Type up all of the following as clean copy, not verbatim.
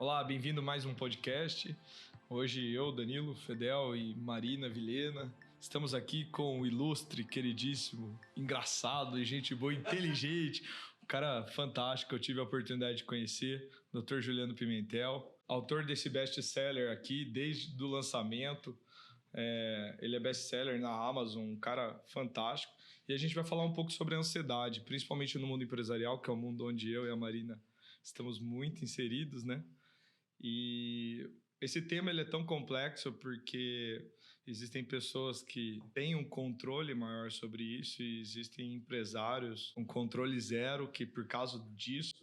Olá, bem-vindo a mais um podcast. Hoje eu, Danilo, Fedel e Marina Vilhena estamos aqui com o ilustre, queridíssimo, engraçado e gente boa, inteligente, um cara fantástico que eu tive a oportunidade de conhecer, Dr. Juliano Pimentel, autor desse best-seller aqui desde o lançamento. Ele é best-seller na Amazon, um cara fantástico. E a gente vai falar um pouco sobre a ansiedade, principalmente no mundo empresarial, que é o mundo onde eu e a Marina estamos muito inseridos, né? E esse tema ele é tão complexo porque existem pessoas que têm um controle maior sobre isso e existem empresários com controle zero que, por causa disso,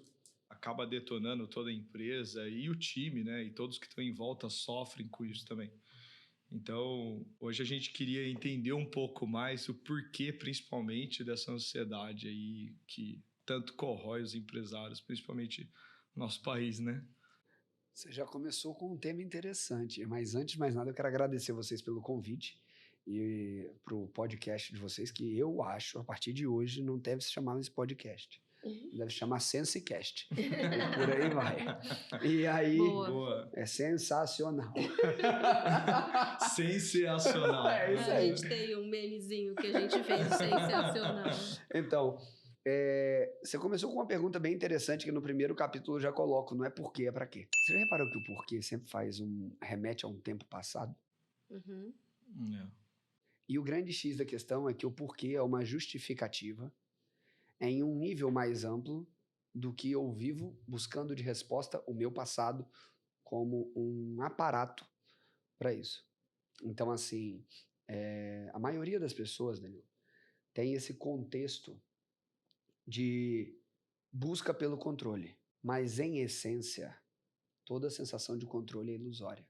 acaba detonando toda a empresa e o time, né? E todos que estão em volta sofrem com isso também. Então, hoje a gente queria entender um pouco mais o porquê, principalmente, dessa ansiedade aí que tanto corrói os empresários, principalmente no nosso país, né? Você já começou com um tema interessante, mas antes de mais nada eu quero agradecer vocês pelo convite e para o podcast de vocês, que eu acho, a partir de hoje, não deve se chamar esse podcast. Deve se chamar SenseCast. E por aí vai. E aí, Boa. É sensacional. Sensacional. É isso A aí. gente tem um memezinho que a gente fez sensacional. Então, você começou com uma pergunta bem interessante que no primeiro capítulo eu já coloco, não é porquê, é pra quê. Você já reparou que o porquê sempre remete a um tempo passado? Uhum. E o grande X da questão é que o porquê é uma justificativa em um nível mais amplo do que eu vivo buscando de resposta o meu passado como um aparato para isso. Então, assim, a maioria das pessoas, Danilo, tem esse contexto de busca pelo controle, mas em essência, toda a sensação de controle é ilusória.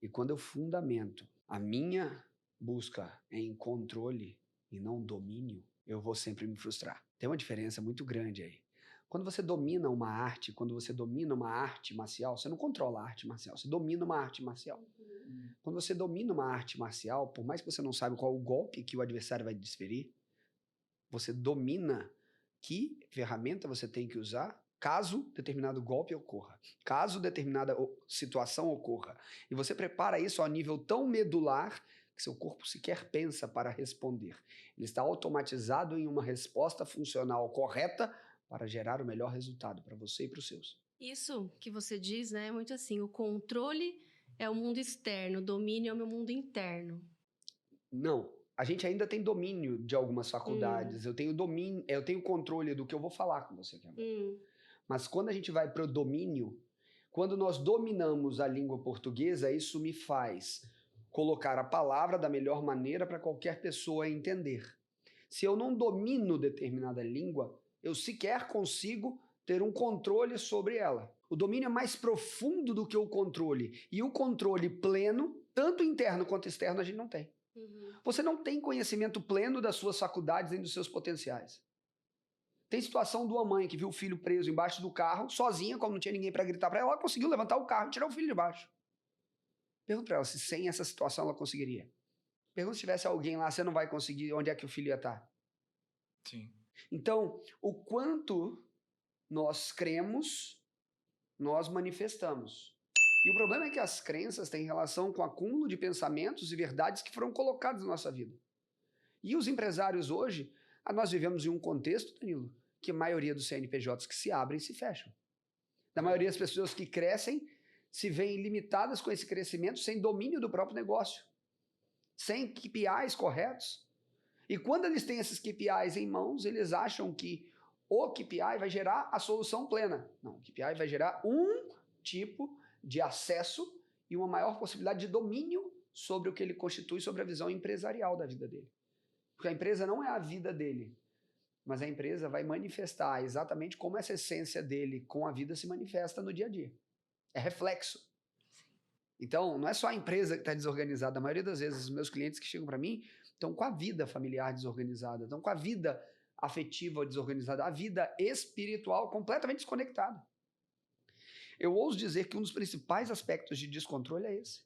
E quando eu fundamento a minha busca em controle e não domínio, eu vou sempre me frustrar. Tem uma diferença muito grande aí. Quando você domina uma arte, quando você domina uma arte marcial, você não controla a arte marcial, você domina uma arte marcial. Quando você domina uma arte marcial, por mais que você não saiba qual o golpe que o adversário vai desferir, você domina que ferramenta você tem que usar caso determinado golpe ocorra, caso determinada situação ocorra. E você prepara isso a nível tão medular que seu corpo sequer pensa para responder. Ele está automatizado em uma resposta funcional correta para gerar o melhor resultado para você e para os seus. Isso que você diz, né, é muito assim, o controle é o mundo externo, o domínio é o meu mundo interno. Não. A gente ainda tem domínio de algumas faculdades. Eu tenho domínio, eu tenho controle do que eu vou falar com você aqui. Mas quando a gente vai para o domínio, quando nós dominamos a língua portuguesa, isso me faz colocar a palavra da melhor maneira para qualquer pessoa entender. Se eu não domino determinada língua, eu sequer consigo ter um controle sobre ela. O domínio é mais profundo do que o controle. E o controle pleno, tanto interno quanto externo, a gente não tem. Você não tem conhecimento pleno das suas faculdades nem dos seus potenciais. Tem situação de uma mãe que viu o filho preso embaixo do carro, sozinha, como não tinha ninguém para gritar para ela, ela conseguiu levantar o carro e tirar o filho de baixo. Pergunta para ela se sem essa situação ela conseguiria. Pergunta se tivesse alguém lá, você não vai conseguir, onde é que o filho ia estar? Sim. Então, o quanto nós cremos, nós manifestamos. E o problema é que as crenças têm relação com o acúmulo de pensamentos e verdades que foram colocados na nossa vida. E os empresários hoje, nós vivemos em um contexto, Danilo, que a maioria dos CNPJs que se abrem se fecham. Da maioria das pessoas que crescem se veem limitadas com esse crescimento sem domínio do próprio negócio, sem KPIs corretos. E quando eles têm esses KPIs em mãos, eles acham que o KPI vai gerar a solução plena. Não, o KPI vai gerar um tipo de acesso e uma maior possibilidade de domínio sobre o que ele constitui, sobre a visão empresarial da vida dele. Porque a empresa não é a vida dele, mas a empresa vai manifestar exatamente como essa essência dele com a vida se manifesta no dia a dia. É reflexo. Então, não é só a empresa que está desorganizada. A maioria das vezes, os meus clientes que chegam para mim estão com a vida familiar desorganizada, estão com a vida afetiva desorganizada, a vida espiritual completamente desconectada. Eu ouso dizer que um dos principais aspectos de descontrole é esse.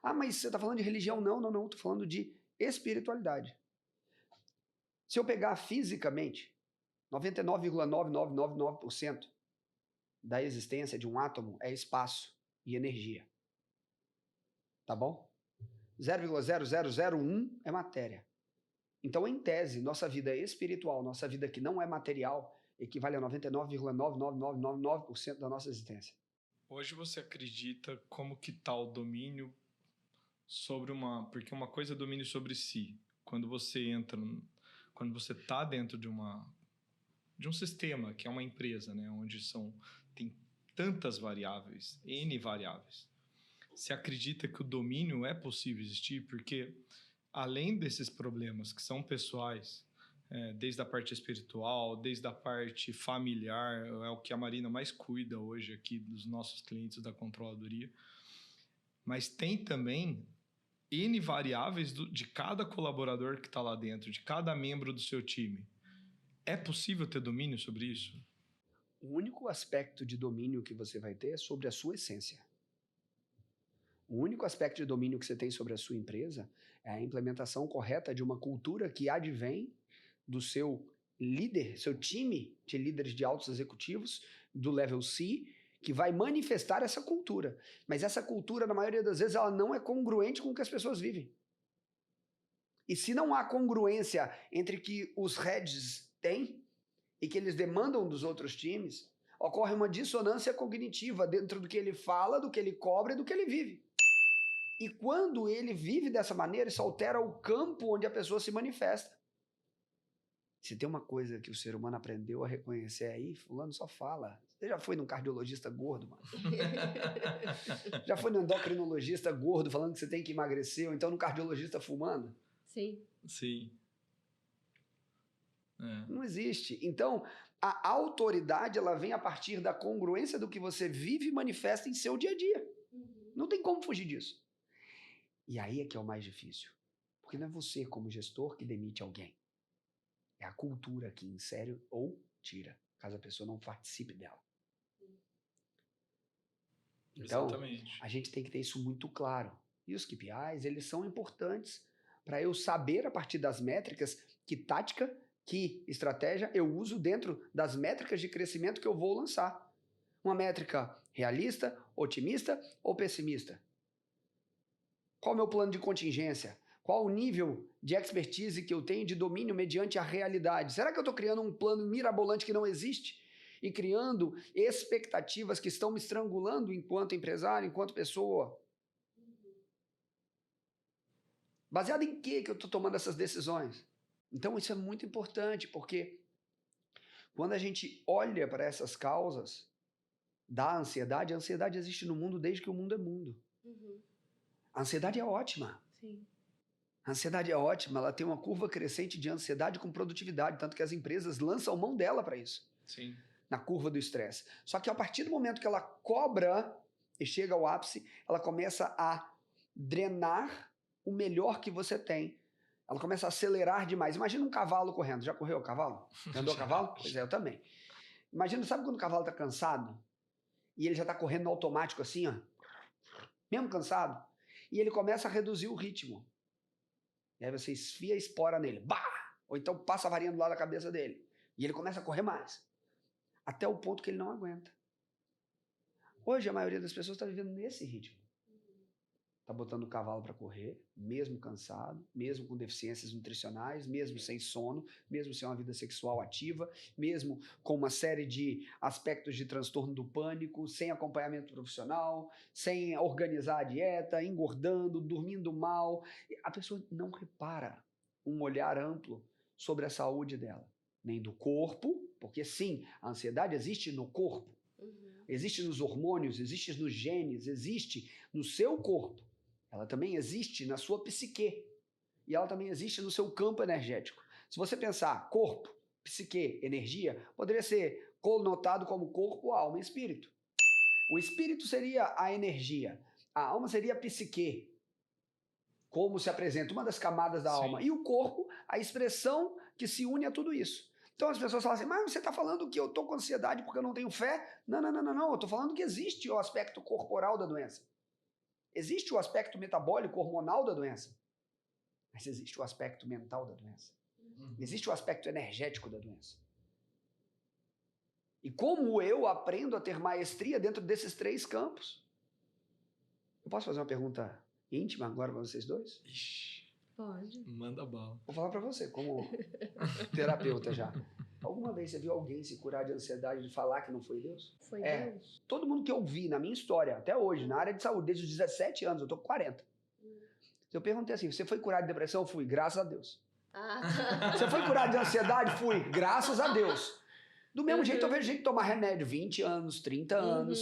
Ah, mas você está falando de religião? Não, estou falando de espiritualidade. Se eu pegar fisicamente, 99,9999% da existência de um átomo é espaço e energia. Tá bom? 0,0001 é matéria. Então, em tese, nossa vida espiritual, nossa vida que não é material, equivale a 99,99999% da nossa existência. Hoje você acredita como que tá o domínio sobre uma... Porque uma coisa é domínio sobre si. Quando você tá dentro de um sistema, que é uma empresa, né? Onde tem tantas variáveis, N variáveis. Você acredita que o domínio é possível existir? Porque, além desses problemas que são pessoais, desde a parte espiritual, desde a parte familiar, é o que a Marina mais cuida hoje aqui dos nossos clientes da controladoria, mas tem também N variáveis de cada colaborador que está lá dentro, de cada membro do seu time. É possível ter domínio sobre isso? O único aspecto de domínio que você vai ter é sobre a sua essência. O único aspecto de domínio que você tem sobre a sua empresa é a implementação correta de uma cultura que advém do seu líder, seu time de líderes de altos executivos, do level C, que vai manifestar essa cultura. Mas essa cultura, na maioria das vezes, ela não é congruente com o que as pessoas vivem. E se não há congruência entre o que os heads têm e que eles demandam dos outros times, ocorre uma dissonância cognitiva dentro do que ele fala, do que ele cobra e do que ele vive. E quando ele vive dessa maneira, isso altera o campo onde a pessoa se manifesta. Se tem uma coisa que o ser humano aprendeu a reconhecer aí, fulano só fala. Você já foi num cardiologista gordo, mano? Já foi num endocrinologista gordo falando que você tem que emagrecer, ou então num cardiologista fumando? Sim. Sim. Não existe. Então, a autoridade, ela vem a partir da congruência do que você vive e manifesta em seu dia a dia. Não tem como fugir disso. E aí é que é o mais difícil. Porque não é você, como gestor, que demite alguém. É a cultura que insere ou tira, caso a pessoa não participe dela. Então, Exatamente. a gente tem que ter isso muito claro. E os KPIs, eles são importantes para eu saber, a partir das métricas, que tática, que estratégia eu uso dentro das métricas de crescimento que eu vou lançar. Uma métrica realista, otimista ou pessimista? Qual é o meu plano de contingência? Qual o nível de expertise que eu tenho de domínio mediante a realidade? Será que eu estou criando um plano mirabolante que não existe? E criando expectativas que estão me estrangulando enquanto empresário, enquanto pessoa? Baseado em que eu estou tomando essas decisões? Então isso é muito importante, porque quando a gente olha para essas causas da ansiedade, a ansiedade existe no mundo desde que o mundo é mundo. A ansiedade é ótima. Sim. A ansiedade é ótima, ela tem uma curva crescente de ansiedade com produtividade, tanto que as empresas lançam mão dela para isso. Sim. Na curva do estresse. Só que a partir do momento que ela cobra e chega ao ápice, ela começa a drenar o melhor que você tem. Ela começa a acelerar demais. Imagina um cavalo correndo. Já correu o cavalo? Já andou a cavalo? Pois é, eu também. Imagina, sabe quando o cavalo está cansado? E ele já está correndo no automático assim, ó. Mesmo cansado? E ele começa a reduzir o ritmo. E aí você esfia a espora nele. Bah! Ou então passa a varinha do lado da cabeça dele. E ele começa a correr mais. Até o ponto que ele não aguenta. Hoje a maioria das pessoas está vivendo nesse ritmo. Está botando o cavalo para correr, mesmo cansado, mesmo com deficiências nutricionais, mesmo sem sono, mesmo sem uma vida sexual ativa, mesmo com uma série de aspectos de transtorno do pânico, sem acompanhamento profissional, sem organizar a dieta, engordando, dormindo mal. A pessoa não repara um olhar amplo sobre a saúde dela, nem do corpo, porque sim, a ansiedade existe no corpo, existe nos hormônios, existe nos genes, existe no seu corpo. Ela também existe na sua psique. E ela também existe no seu campo energético. Se você pensar corpo, psique, energia, poderia ser conotado como corpo, alma e espírito. O espírito seria a energia. A alma seria a psique. Como se apresenta uma das camadas da alma. E o corpo, a expressão que se une a tudo isso. Então as pessoas falam assim, mas você está falando que eu estou com ansiedade porque eu não tenho fé? Não. Eu estou falando que existe o aspecto corporal da doença. Existe o aspecto metabólico hormonal da doença, mas existe o aspecto mental da doença. Existe o aspecto energético da doença. E como eu aprendo a ter maestria dentro desses 3 campos? Eu posso fazer uma pergunta íntima agora para vocês dois? Ixi, Pode. manda bala. Vou falar para você, como terapeuta já. Alguma vez você viu alguém se curar de ansiedade de falar que não foi Deus? Foi É. Deus? Todo mundo que eu vi na minha história, até hoje, na área de saúde, desde os 17 anos, eu tô com 40. Eu perguntei assim, você foi curado de depressão? Fui, graças a Deus. Ah, tá. Você foi curado de ansiedade? Fui, graças a Deus. Do mesmo jeito, eu vejo gente tomar remédio 20 anos, 30 anos,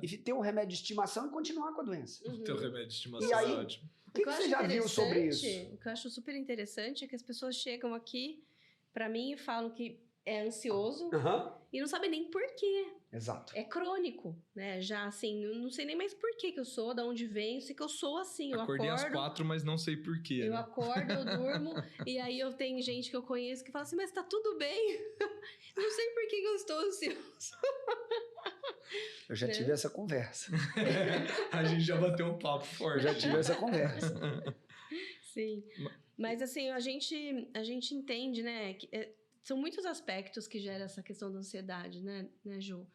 e ter um remédio de estimação e continuar com a doença. O teu remédio de estimação E aí, é ótimo. O que você já viu sobre isso? O que eu acho super interessante é que as pessoas chegam aqui pra mim e falam que é ansioso e não sabem nem por quê. Exato. É crônico, né? Já assim, eu não sei nem mais por que eu sou, de onde venho, sei que eu sou assim. Eu Acordei às acordo, 4, mas não sei porquê. eu né? acordo, eu durmo, e aí eu tenho gente que eu conheço que fala assim, mas tá tudo bem. Não sei por que eu estou ansioso. Eu já tive essa conversa. A gente já bateu um papo forte. Eu já tive essa conversa. Sim. Mas assim, a gente entende, né? Que, são muitos aspectos que geram essa questão da ansiedade, né Ju?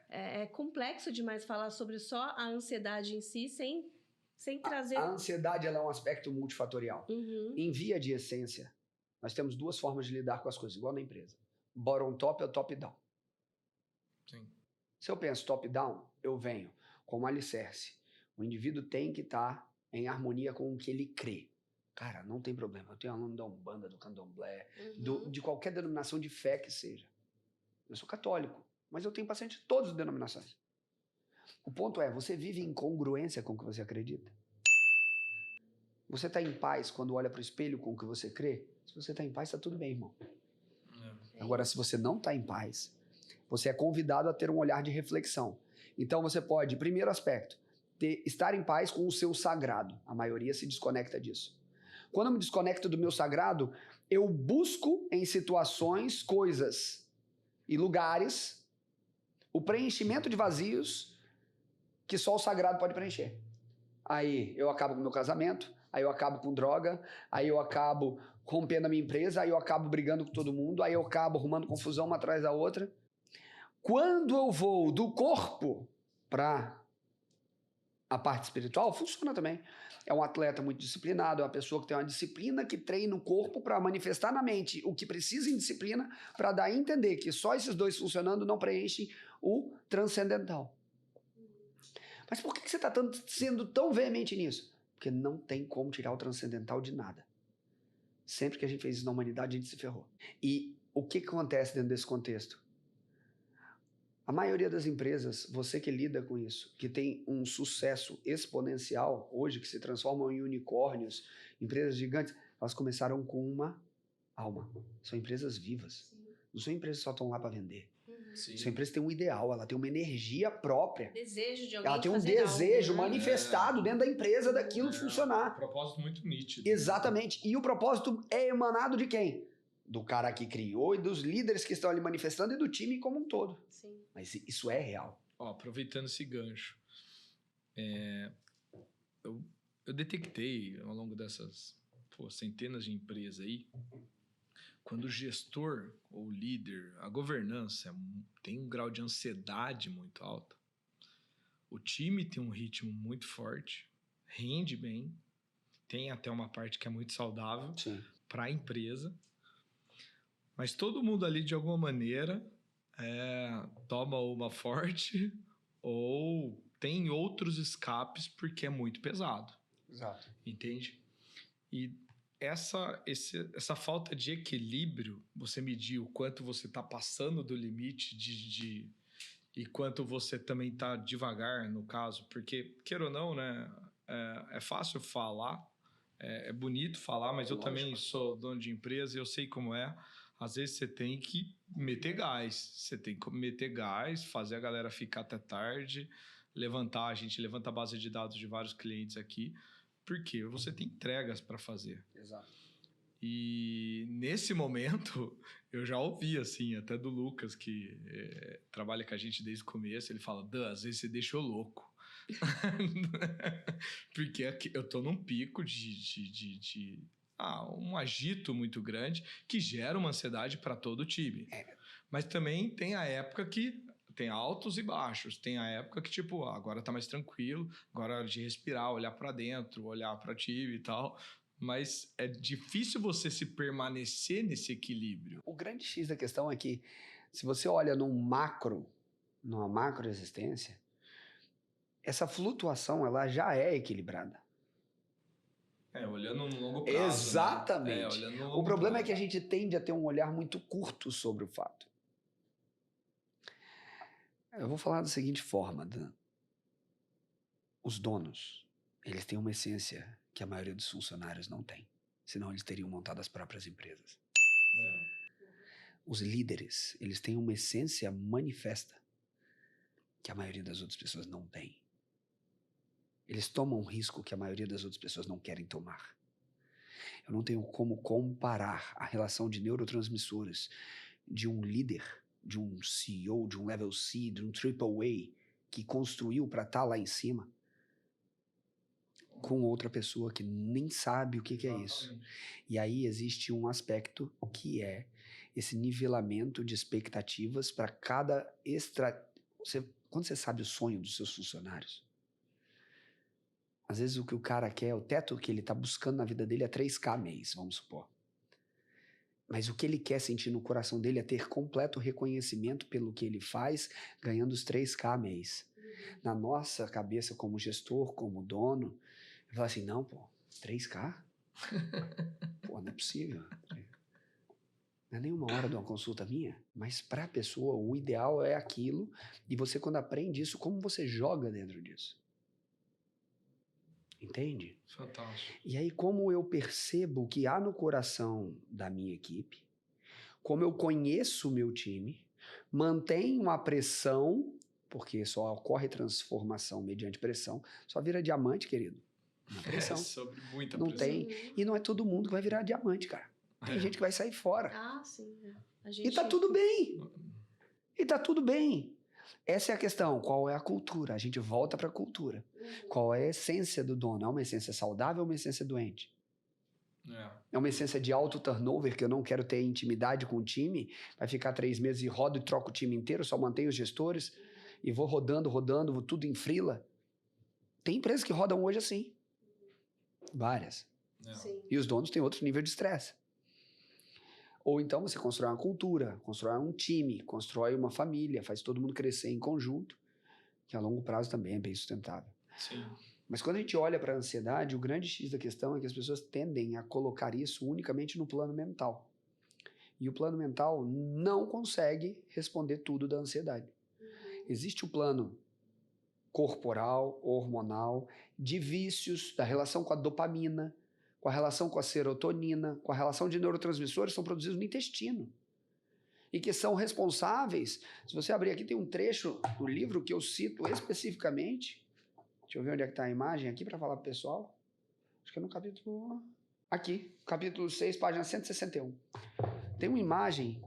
É complexo demais falar sobre só a ansiedade em si, sem trazer... A ansiedade ela é um aspecto multifatorial. Uhum. Em via de essência, nós temos 2 formas de lidar com as coisas, igual na empresa. Bottom top ou top down. Sim. Se eu penso top down, eu venho como alicerce. O indivíduo tem que estar em harmonia com o que ele crê. Cara, não tem problema. Eu tenho aluno da Umbanda, do Candomblé, de qualquer denominação de fé que seja. Eu sou católico, mas eu tenho paciente de todas as denominações. O ponto é, você vive em congruência com o que você acredita? Você está em paz quando olha para o espelho com o que você crê? Se você está em paz, está tudo bem, irmão. Agora, se você não está em paz, você é convidado a ter um olhar de reflexão. Então, você pode, primeiro aspecto, estar em paz com o seu sagrado. A maioria se desconecta disso. Quando eu me desconecto do meu sagrado, eu busco em situações, coisas e lugares o preenchimento de vazios que só o sagrado pode preencher. Aí eu acabo com o meu casamento, aí eu acabo com droga, aí eu acabo rompendo a minha empresa, aí eu acabo brigando com todo mundo, aí eu acabo arrumando confusão uma atrás da outra. Quando eu vou do corpo para a parte espiritual, funciona também. É um atleta muito disciplinado, é uma pessoa que tem uma disciplina, que treina o corpo para manifestar na mente o que precisa em disciplina, para dar a entender que só esses 2 funcionando não preenchem o transcendental. Mas por que você está sendo tão veemente nisso? Porque não tem como tirar o transcendental de nada. Sempre que a gente fez isso na humanidade, a gente se ferrou. E o que acontece dentro desse contexto? A maioria das empresas, você que lida com isso, que tem um sucesso exponencial hoje, que se transformam em unicórnios, empresas gigantes, elas começaram com uma alma. São empresas vivas. Não são empresas que só estão lá para vender. Sim. Sua empresa tem um ideal, ela tem uma energia própria. Desejo de alguém Ela tem um fazer desejo algo, né? manifestado dentro da empresa daquilo funcionar. Um propósito muito nítido. Exatamente. E o propósito é emanado de quem? Do cara que criou e dos líderes que estão ali manifestando e do time como um todo. Sim. Mas isso é real. Ó, aproveitando esse gancho, eu detectei ao longo dessas centenas de empresas aí, quando o gestor ou líder, a governança tem um grau de ansiedade muito alto, o time tem um ritmo muito forte, rende bem, tem até uma parte que é muito saudável para a empresa, mas todo mundo ali de alguma maneira toma uma forte ou tem outros escapes porque é muito pesado. Exato. Entende? E essa falta de equilíbrio, você medir o quanto você está passando do limite e quanto você também está devagar, no caso, porque, queira ou não, né, é fácil falar, é bonito falar, mas eu também sou dono de empresa e eu sei como é. Às vezes você tem que meter gás, fazer a galera ficar até tarde, a gente levanta a base de dados de vários clientes aqui, porque você tem entregas para fazer. Exato. E nesse momento, eu já ouvi, assim, até do Lucas, que trabalha com a gente desde o começo, ele fala, Dan, às vezes você deixou louco. Porque eu tô num pico um agito muito grande que gera uma ansiedade para todo o time. Mas também tem a época que tem altos e baixos. Tem a época que, tipo, agora tá mais tranquilo, agora é hora de respirar, olhar para dentro, olhar para ti e tal. Mas é difícil você se permanecer nesse equilíbrio. O grande X da questão é que, se você olha numa macro existência, essa flutuação ela já é equilibrada. Olhando no longo prazo. Exatamente. Né? Olhando no longo o problema prazo. é que a gente tende a ter um olhar muito curto sobre o fato. Eu vou falar da seguinte forma, Dan. Os donos, eles têm uma essência que a maioria dos funcionários não tem. Senão eles teriam montado as próprias empresas. Os líderes, eles têm uma essência manifesta que a maioria das outras pessoas não tem. Eles tomam um risco que a maioria das outras pessoas não querem tomar. Eu não tenho como comparar a relação de neurotransmissores de um líder, de um CEO, de um Level C, de um Triple A, que construiu para estar lá em cima, com outra pessoa que nem sabe o que é isso. E aí existe um aspecto que é esse nivelamento de expectativas para cada quando você sabe o sonho dos seus funcionários, às vezes o que o cara quer, o teto que ele está buscando na vida dele é 3K mês, vamos supor. Mas o que ele quer sentir no coração dele é ter completo reconhecimento pelo que ele faz, ganhando os 3K mês. Na nossa cabeça, como gestor, como dono, eu falo assim, não, 3K? Não é possível. Não é nenhuma hora de uma consulta minha. Mas para a pessoa, o ideal é aquilo. E você, quando aprende isso, como você joga dentro disso? Entende? Fantástico. E aí, como eu percebo o que há no coração da minha equipe, como eu conheço o meu time, mantenho a pressão, porque só ocorre transformação mediante pressão, só vira diamante, querido. Na pressão. Sobre muita não pressão. tem. E não é todo mundo que vai virar diamante, cara. Tem gente que vai sair fora. Sim. E tá tudo bem. E tá tudo bem. Essa é a questão. Qual é a cultura? A gente volta para a cultura. Qual é a essência do dono? É uma essência saudável ou uma essência doente? É uma essência de alto turnover, que eu não quero ter intimidade com o time, vai ficar 3 meses e rodo e troco o time inteiro, só mantenho os gestores e vou rodando, vou tudo em frila. Tem empresas que rodam hoje assim. Várias. Sim. E os donos têm outro nível de estresse. Ou então você constrói uma cultura, constrói um time, constrói uma família, faz todo mundo crescer em conjunto, que a longo prazo também é bem sustentável. Sim. Mas quando a gente olha para a ansiedade, o grande X da questão é que as pessoas tendem a colocar isso unicamente no plano mental. E o plano mental não consegue responder tudo da ansiedade. Existe o plano corporal, hormonal, de vícios, da relação com a dopamina, com a relação com a serotonina, com a relação de neurotransmissores que são produzidos no intestino. E que são responsáveis. Se você abrir aqui, tem um trecho do livro que eu cito especificamente. Deixa eu ver onde é que está a imagem aqui para falar para o pessoal. Acho que é no capítulo... Aqui, capítulo 6, página 161. Tem uma imagem.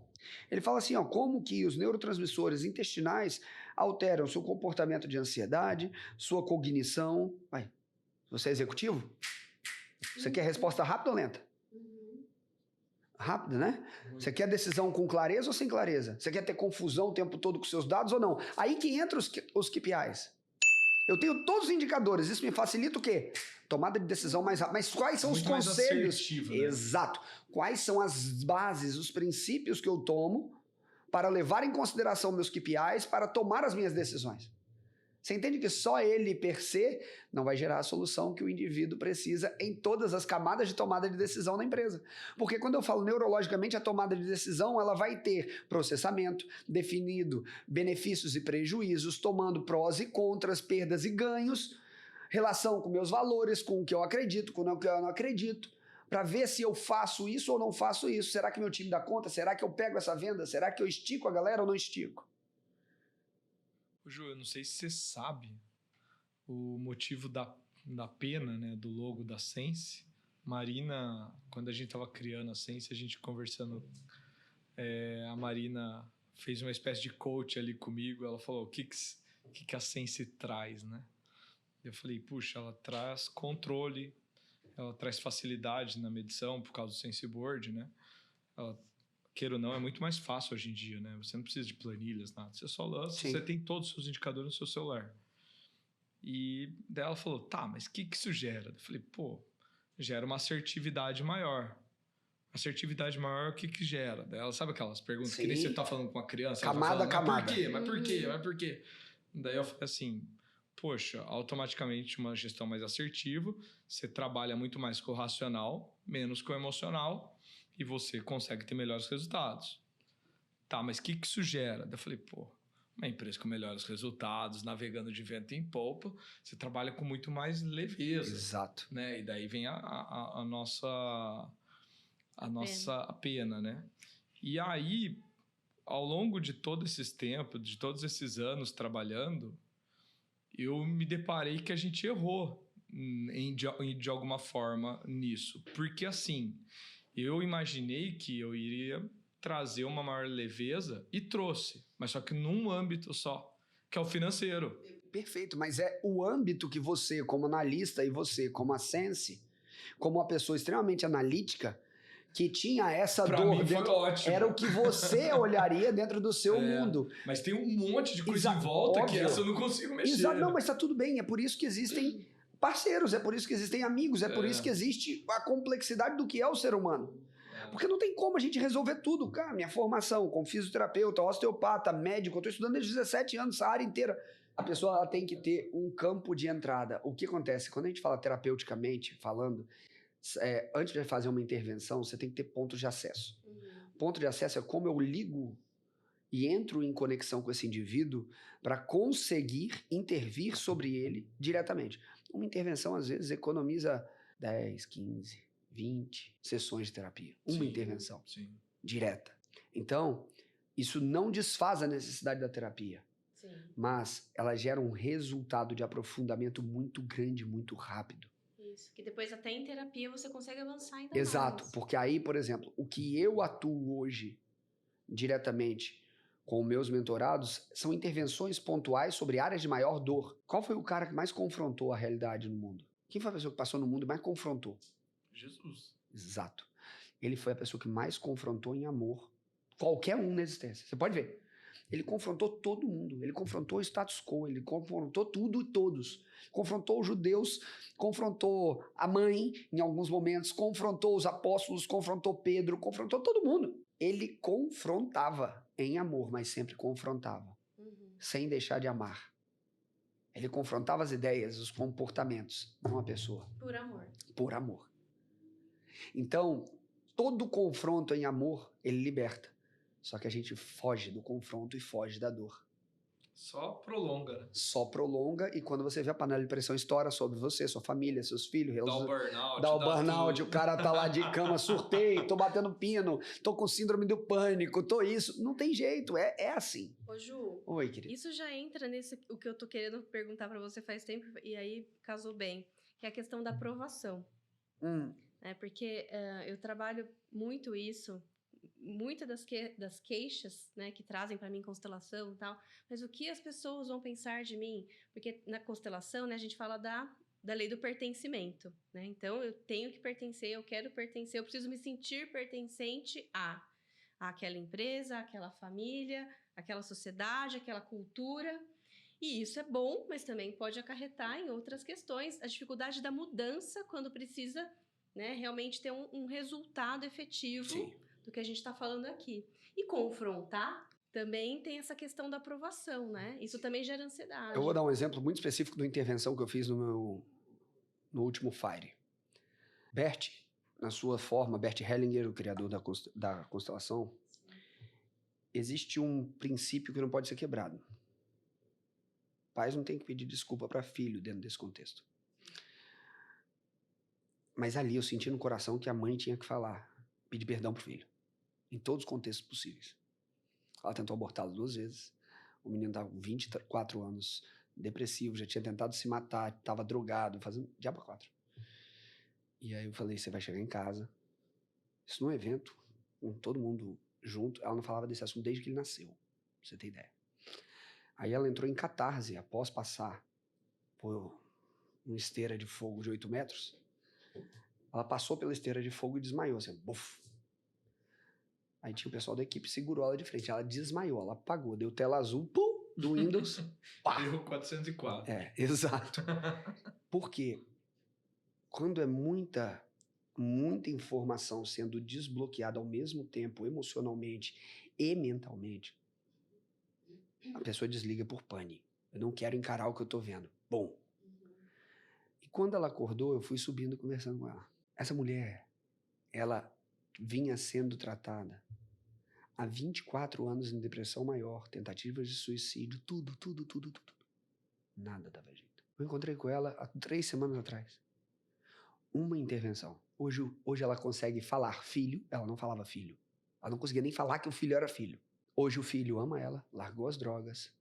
Ele fala assim, como que os neurotransmissores intestinais alteram seu comportamento de ansiedade, sua cognição. Você é executivo? Você quer resposta rápida ou lenta? Rápida, né? Você quer decisão com clareza ou sem clareza? Você quer ter confusão o tempo todo com seus dados ou não? Aí que entra os KPIs. Eu tenho todos os indicadores. Isso me facilita o quê? Tomada de decisão mais rápida. Mas quais são os conselhos? Né? Exato. Quais são as bases, os princípios que eu tomo para levar em consideração meus KPIs para tomar as minhas decisões? Você entende que só ele, per se, não vai gerar a solução que o indivíduo precisa em todas as camadas de tomada de decisão na empresa. Porque quando eu falo neurologicamente, a tomada de decisão ela vai ter processamento definido, benefícios e prejuízos, tomando prós e contras, perdas e ganhos, relação com meus valores, com o que eu acredito, com o que eu não acredito, para ver se eu faço isso ou não faço isso. Será que meu time dá conta? Será que eu pego essa venda? Será que eu estico a galera ou não estico? Ju, eu não sei se você sabe o motivo da pena, né, do logo da Sense. Marina, quando a gente estava criando a Sense, a gente conversando, a Marina fez uma espécie de coach ali comigo. Ela falou, o que a Sense traz, né? Eu falei, puxa, ela traz controle, ela traz facilidade na medição por causa do Sense Board, né? Ela queira ou não, é muito mais fácil hoje em dia, né? Você não precisa de planilhas, nada. Você só lança, Sim. você tem todos os seus indicadores no seu celular. E daí ela falou, tá, mas o que isso gera? Eu falei, pô, gera uma assertividade maior. Assertividade maior, o que gera? Daí ela, sabe aquelas perguntas Sim. que nem você tá falando com uma criança? Camada a camada. Mas por quê? Mas por quê? Mas por quê? Daí eu falei assim, poxa, automaticamente uma gestão mais assertiva, você trabalha muito mais com o racional, menos com o emocional, e você consegue ter melhores resultados. Tá, mas o que isso gera? Daí eu falei, pô, uma empresa com melhores resultados, navegando de vento em polpa, você trabalha com muito mais leveza. Exato. Né? E daí vem a nossa pena, né? E aí, ao longo de todo esse tempo, de todos esses anos trabalhando, eu me deparei que a gente errou de alguma forma nisso. Porque assim, eu imaginei que eu iria trazer uma maior leveza e trouxe, mas só que num âmbito só, que é o financeiro. Perfeito, mas é o âmbito que você, como analista, e você, como a Sense, como uma pessoa extremamente analítica, que tinha essa Pra dor mim foi dentro, ótimo. era o que você olharia dentro do seu mundo. Mas tem um monte de coisa Exato, em volta óbvio. que essa eu não consigo mexer. Exato, não, mas tá tudo bem, é por isso que existem parceiros, é por isso que existem amigos, é por isso que existe a complexidade do que é o ser humano. Porque não tem como a gente resolver tudo. Cara, minha formação como fisioterapeuta, osteopata, médico, eu estou estudando desde 17 anos, essa área inteira. A pessoa ela tem que ter um campo de entrada. O que acontece? Quando a gente fala terapeuticamente, falando, antes de fazer uma intervenção, você tem que ter pontos de acesso. Ponto de acesso é como eu ligo e entro em conexão com esse indivíduo para conseguir intervir sobre ele diretamente. Uma intervenção, às vezes, economiza 10, 15, 20 sessões de terapia. Uma intervenção direta. Então, isso não desfaz a necessidade da terapia, mas ela gera um resultado de aprofundamento muito grande, muito rápido. Isso, que depois até em terapia você consegue avançar ainda Exato, mais. porque aí, por exemplo, o que eu atuo hoje diretamente com meus mentorados são intervenções pontuais sobre áreas de maior dor. Qual foi o cara que mais confrontou a realidade no mundo? Quem foi a pessoa que passou no mundo e mais confrontou? Jesus. Exato. Ele foi a pessoa que mais confrontou em amor qualquer um na existência. Você pode ver. Ele confrontou todo mundo. Ele confrontou o status quo. Ele confrontou tudo e todos. Confrontou os judeus, confrontou a mãe em alguns momentos, confrontou os apóstolos, confrontou Pedro, confrontou todo mundo. Ele confrontava em amor, mas sempre confrontava, sem deixar de amar. Ele confrontava as ideias, os comportamentos, não a pessoa. Por amor. Por amor. Então, todo confronto em amor, ele liberta. Só que a gente foge do confronto e foge da dor. Só prolonga, né? Só prolonga e quando você vê a panela de pressão estoura sobre você, sua família, seus filhos... Dá o burnout. Dá o burnout, o cara tá lá de cama, surtei, tô batendo pino, tô com síndrome do pânico, tô isso. Não tem jeito, é assim. Ô Ju, Oi, querido. isso já entra nesse o que eu tô querendo perguntar pra você faz tempo e aí casou bem, que é a questão da aprovação. Porque eu trabalho muito isso, muitas das queixas, né, que trazem para mim constelação e tal, mas o que as pessoas vão pensar de mim? Porque na constelação, né, a gente fala da lei do pertencimento, né? Então, eu tenho que pertencer, eu quero pertencer, eu preciso me sentir pertencente àquela empresa, àquela família, àquela sociedade, àquela cultura. E isso é bom, mas também pode acarretar em outras questões. A dificuldade da mudança quando precisa, né, realmente ter um resultado efetivo. Sim. Do que a gente está falando aqui. E confrontar também tem essa questão da aprovação, né? Isso também gera ansiedade. Eu vou dar um exemplo muito específico da intervenção que eu fiz no último FIRE. Bert, na sua forma, Bert Hellinger, o criador da constelação, existe um princípio que não pode ser quebrado. Pais não têm que pedir desculpa para filho dentro desse contexto. Mas ali eu senti no coração que a mãe tinha que falar, pedir perdão pro filho. Em todos os contextos possíveis. Ela tentou abortá-lo 2 vezes. O menino estava com 24 anos, depressivo, já tinha tentado se matar, estava drogado, fazendo diabo 4. E aí eu falei, você vai chegar em casa, isso num evento, com todo mundo junto. Ela não falava desse assunto desde que ele nasceu, pra você ter ideia. Aí ela entrou em catarse após passar por uma esteira de fogo de 8 metros. Ela passou pela esteira de fogo e desmaiou, assim, buf. Aí tinha o pessoal da equipe, segurou ela de frente. Ela desmaiou, ela apagou, deu tela azul, pum, do Windows. Pá. Erro 404. Exato. Por quê? Quando é muita informação sendo desbloqueada ao mesmo tempo, emocionalmente e mentalmente, a pessoa desliga por pane. Eu não quero encarar o que eu tô vendo. Bom. E quando ela acordou, eu fui subindo conversando com ela. Essa mulher, ela vinha sendo tratada há 24 anos em depressão maior, tentativas de suicídio, tudo. Nada dava jeito. Eu encontrei com ela há 3 semanas atrás. Uma intervenção. Hoje ela consegue falar filho, ela não falava filho. Ela não conseguia nem falar que o filho era filho. Hoje o filho ama ela, largou as drogas,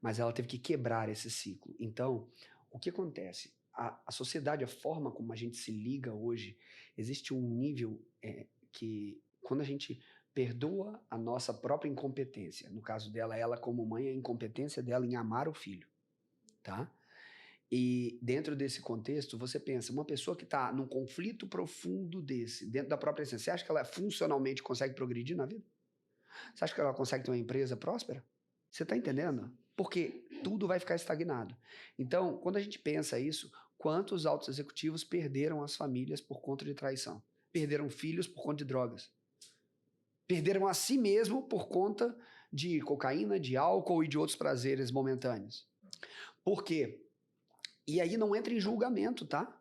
mas ela teve que quebrar esse ciclo. Então, o que acontece? A sociedade, a forma como a gente se liga hoje, existe um nível que, quando a gente perdoa a nossa própria incompetência, no caso dela, ela como mãe, a incompetência dela em amar o filho, tá? E dentro desse contexto, você pensa, uma pessoa que está num conflito profundo desse, dentro da própria essência, você acha que ela funcionalmente consegue progredir na vida? Você acha que ela consegue ter uma empresa próspera? Você está entendendo? Porque tudo vai ficar estagnado. Então, quando a gente pensa isso, quantos altos executivos perderam as famílias por conta de traição? Perderam filhos por conta de drogas? Perderam a si mesmo por conta de cocaína, de álcool e de outros prazeres momentâneos. Por quê? E aí não entra em julgamento, tá?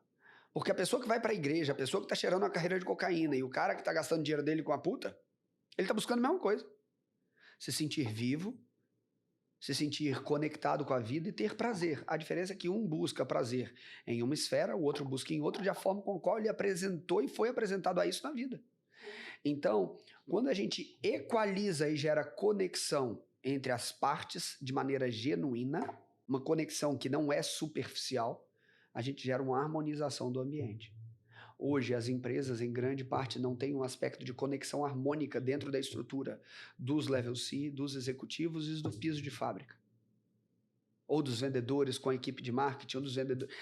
Porque a pessoa que vai pra igreja, a pessoa que tá cheirando a carreira de cocaína e o cara que tá gastando dinheiro dele com a puta, ele tá buscando a mesma coisa. Se sentir vivo, se sentir conectado com a vida e ter prazer. A diferença é que um busca prazer em uma esfera, o outro busca em outra, de a forma com a qual ele apresentou e foi apresentado a isso na vida. Então, quando a gente equaliza e gera conexão entre as partes de maneira genuína, uma conexão que não é superficial, a gente gera uma harmonização do ambiente. Hoje, as empresas, em grande parte, não têm um aspecto de conexão harmônica dentro da estrutura dos level C, dos executivos e do piso de fábrica. Ou dos vendedores com a equipe de marketing, ou dos vendedores.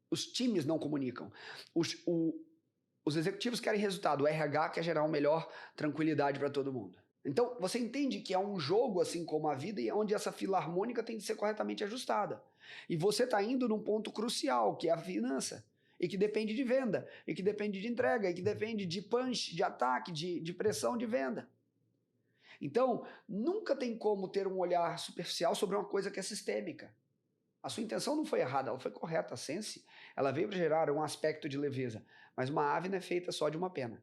Os times não comunicam. Os executivos querem resultado, o RH quer gerar uma melhor tranquilidade para todo mundo. Então, você entende que é um jogo, assim como a vida, e onde essa fila harmônica tem que ser corretamente ajustada. E você está indo num ponto crucial, que é a finança, e que depende de venda, e que depende de entrega, e que depende de punch, de ataque, de pressão de venda. Então, nunca tem como ter um olhar superficial sobre uma coisa que é sistêmica. A sua intenção não foi errada, ela foi correta. A Sense, ela veio para gerar um aspecto de leveza, mas uma ave não é feita só de uma pena.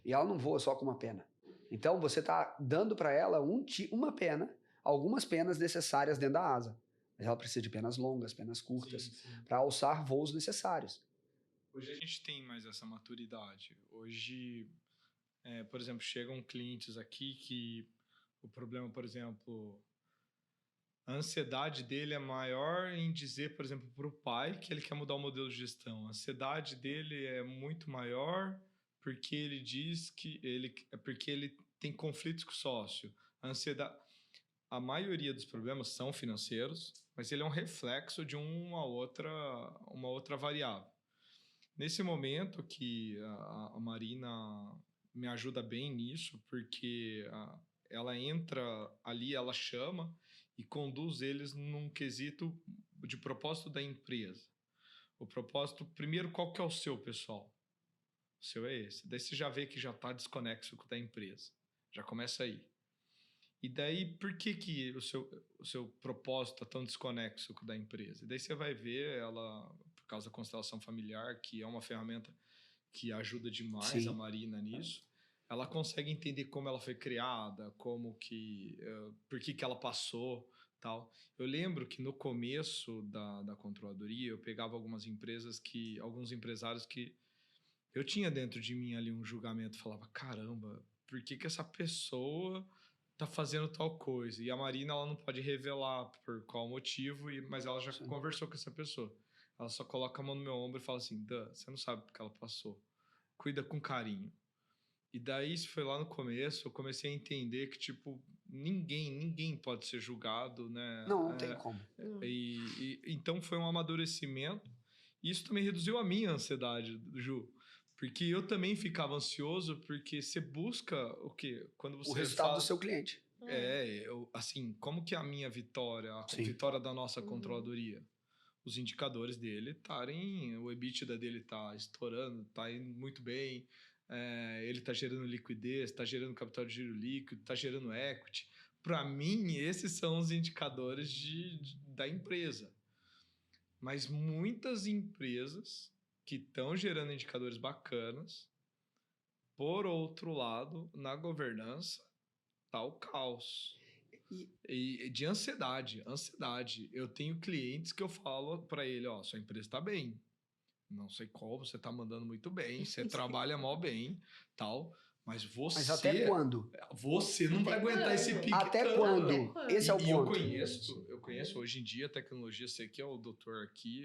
E ela não voa só com uma pena. Então, você está dando para ela uma pena, algumas penas necessárias dentro da asa. Mas ela precisa de penas longas, penas curtas, para alçar voos necessários. Hoje a gente tem mais essa maturidade. Hoje, por exemplo, chegam clientes aqui que o problema, por exemplo, a ansiedade dele é maior em dizer, por exemplo, para o pai que ele quer mudar o modelo de gestão. A ansiedade dele é muito maior porque ele diz que porque ele tem conflitos com o sócio. A maioria dos problemas são financeiros, mas ele é um reflexo de uma outra variável. Nesse momento que a Marina me ajuda bem nisso, porque ela entra ali, ela chama e conduz eles num quesito de propósito da empresa. O propósito, primeiro, qual que é o seu, pessoal? O seu é esse. Daí você já vê que já está desconexo com o da empresa. Já começa aí. E daí, por que o seu propósito está tão desconexo com o da empresa? E daí você vai ver ela, por causa da constelação familiar, que é uma ferramenta que ajuda demais Sim. a Marina nisso. Ela consegue entender como ela foi criada, por que ela passou, tal. Eu lembro que no começo da controladoria, eu pegava alguns empresários que eu tinha dentro de mim ali um julgamento, falava, caramba, por que essa pessoa tá fazendo tal coisa? E a Marina, ela não pode revelar por qual motivo, mas ela já Sim. conversou com essa pessoa. Ela só coloca a mão no meu ombro e fala assim, Dan, você não sabe o que ela passou. Cuida com carinho. E daí, isso foi lá no começo, eu comecei a entender que, tipo, ninguém pode ser julgado, né? Não tem como. Então, foi um amadurecimento. E isso também reduziu a minha ansiedade, Ju. Porque eu também ficava ansioso, porque você busca o quê? Quando você O resultado fala, do seu cliente. assim, como que é a minha vitória, a Sim. vitória da nossa Uhum. controladoria? Os indicadores dele estarem, o EBITDA dele tá estourando, tá indo muito bem, ele tá gerando liquidez, tá gerando capital de giro líquido, tá gerando equity. Para mim, esses são os indicadores da empresa. Mas muitas empresas que estão gerando indicadores bacanas, por outro lado, na governança, tá o caos. E de ansiedade. Eu tenho clientes que eu falo para ele, ó, sua empresa está bem. Não sei como, você tá mandando muito bem, você trabalha mal bem, tal. Mas você... Mas até quando? Você não vai aguentar esse pique Até tanto. quando? Esse é o E eu ponto. conheço hoje em dia a tecnologia, sei que é o doutor aqui,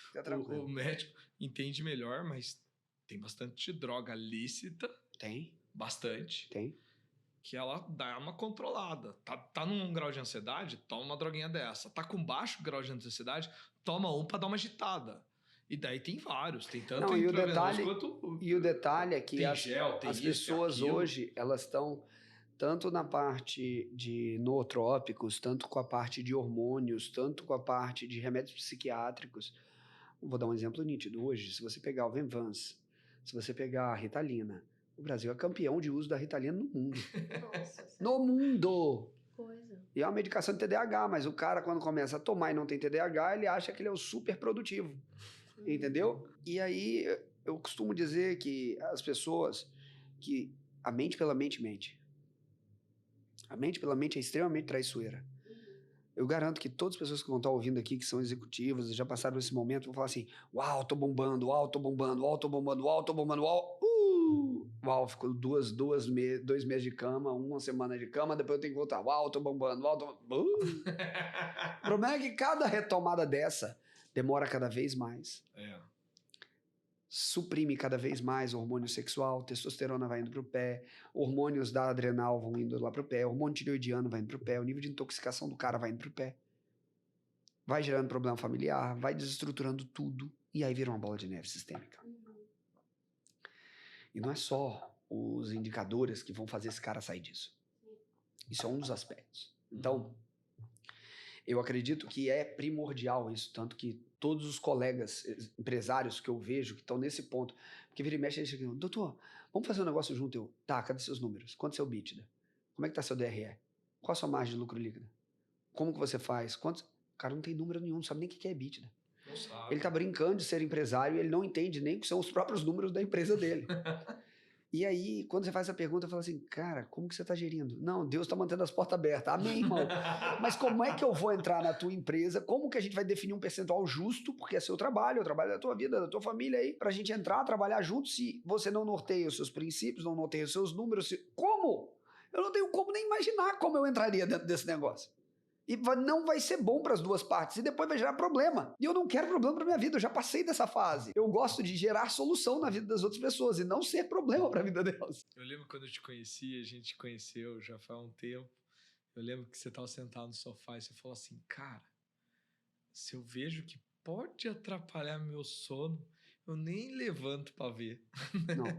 Fica tranquilo. o médico entende melhor, mas tem bastante droga lícita. Tem. Bastante. Tem. Que ela dá uma controlada. Tá num grau de ansiedade? Toma uma droguinha dessa. Tá com baixo grau de ansiedade? Toma um pra dar uma agitada. E daí tem vários. Tem tanto Não, e o intravenoso detalhe, quanto... e o detalhe é que tem gel, tem as isso, tem pessoas aquilo. hoje, elas estão tanto na parte de nootrópicos, tanto com a parte de hormônios, tanto com a parte de remédios psiquiátricos. Vou dar um exemplo nítido. Hoje, se você pegar o Venvance, se você pegar a Ritalina, o Brasil é campeão de uso da Ritalina no mundo. Nossa, No mundo! coisa. E é uma medicação de TDAH, mas o cara, quando começa a tomar e não tem TDAH, ele acha que ele é o super produtivo. Entendeu? E aí, eu costumo dizer que as pessoas, que a mente pela mente mente. A mente pela mente é extremamente traiçoeira. Eu garanto que todas as pessoas que vão estar ouvindo aqui, que são executivas e já passaram esse momento, vão falar assim, uau, tô bombando, uau, tô bombando, uau, tô bombando, uau, tô bombando, uau, uau, ficou 2 meses de cama, 1 semana de cama, depois eu tenho que voltar, uau, tô bombando, uau, tô bombando. O problema é que cada retomada dessa demora cada vez mais. Suprime cada vez mais o hormônio sexual, testosterona vai indo pro pé, hormônios da adrenal vão indo lá pro pé, hormônio tireoidiano vai indo pro pé, o nível de intoxicação do cara vai indo pro pé. Vai gerando problema familiar, vai desestruturando tudo, e aí vira uma bola de neve sistêmica. E não é só os indicadores que vão fazer esse cara sair disso. Isso é um dos aspectos. Então, eu acredito que é primordial isso, tanto que todos os colegas empresários que eu vejo que estão nesse ponto, porque vira e mexe, eles chegam, doutor, vamos fazer um negócio junto? Eu, tá, cadê seus números? Quanto é seu EBITDA? Como é que tá seu DRE? Qual a sua margem de lucro líquida? Como que você faz? Quantos... O cara não tem número nenhum, não sabe nem o que é EBITDA. Não sabe. Ele tá brincando de ser empresário e ele não entende nem o que são os próprios números da empresa dele. E aí, quando você faz essa pergunta, eu falo assim, cara, como que você está gerindo? Não, Deus está mantendo as portas abertas. Amém, irmão. Mas como é que eu vou entrar na tua empresa? Como que a gente vai definir um percentual justo? Porque é seu trabalho, é o trabalho da tua vida, da tua família aí, pra gente entrar, trabalhar junto, se você não norteia os seus princípios, não norteia os seus números. Como? Eu não tenho como nem imaginar como eu entraria dentro desse negócio. E não vai ser bom para as duas partes. E depois vai gerar problema. E eu não quero problema para minha vida. Eu já passei dessa fase. Eu gosto de gerar solução na vida das outras pessoas e não ser problema para a vida delas. Eu lembro quando eu te conheci, a gente conheceu já faz um tempo. Eu lembro que você estava sentado no sofá e você falou assim, cara, se eu vejo que pode atrapalhar meu sono, eu nem levanto para ver.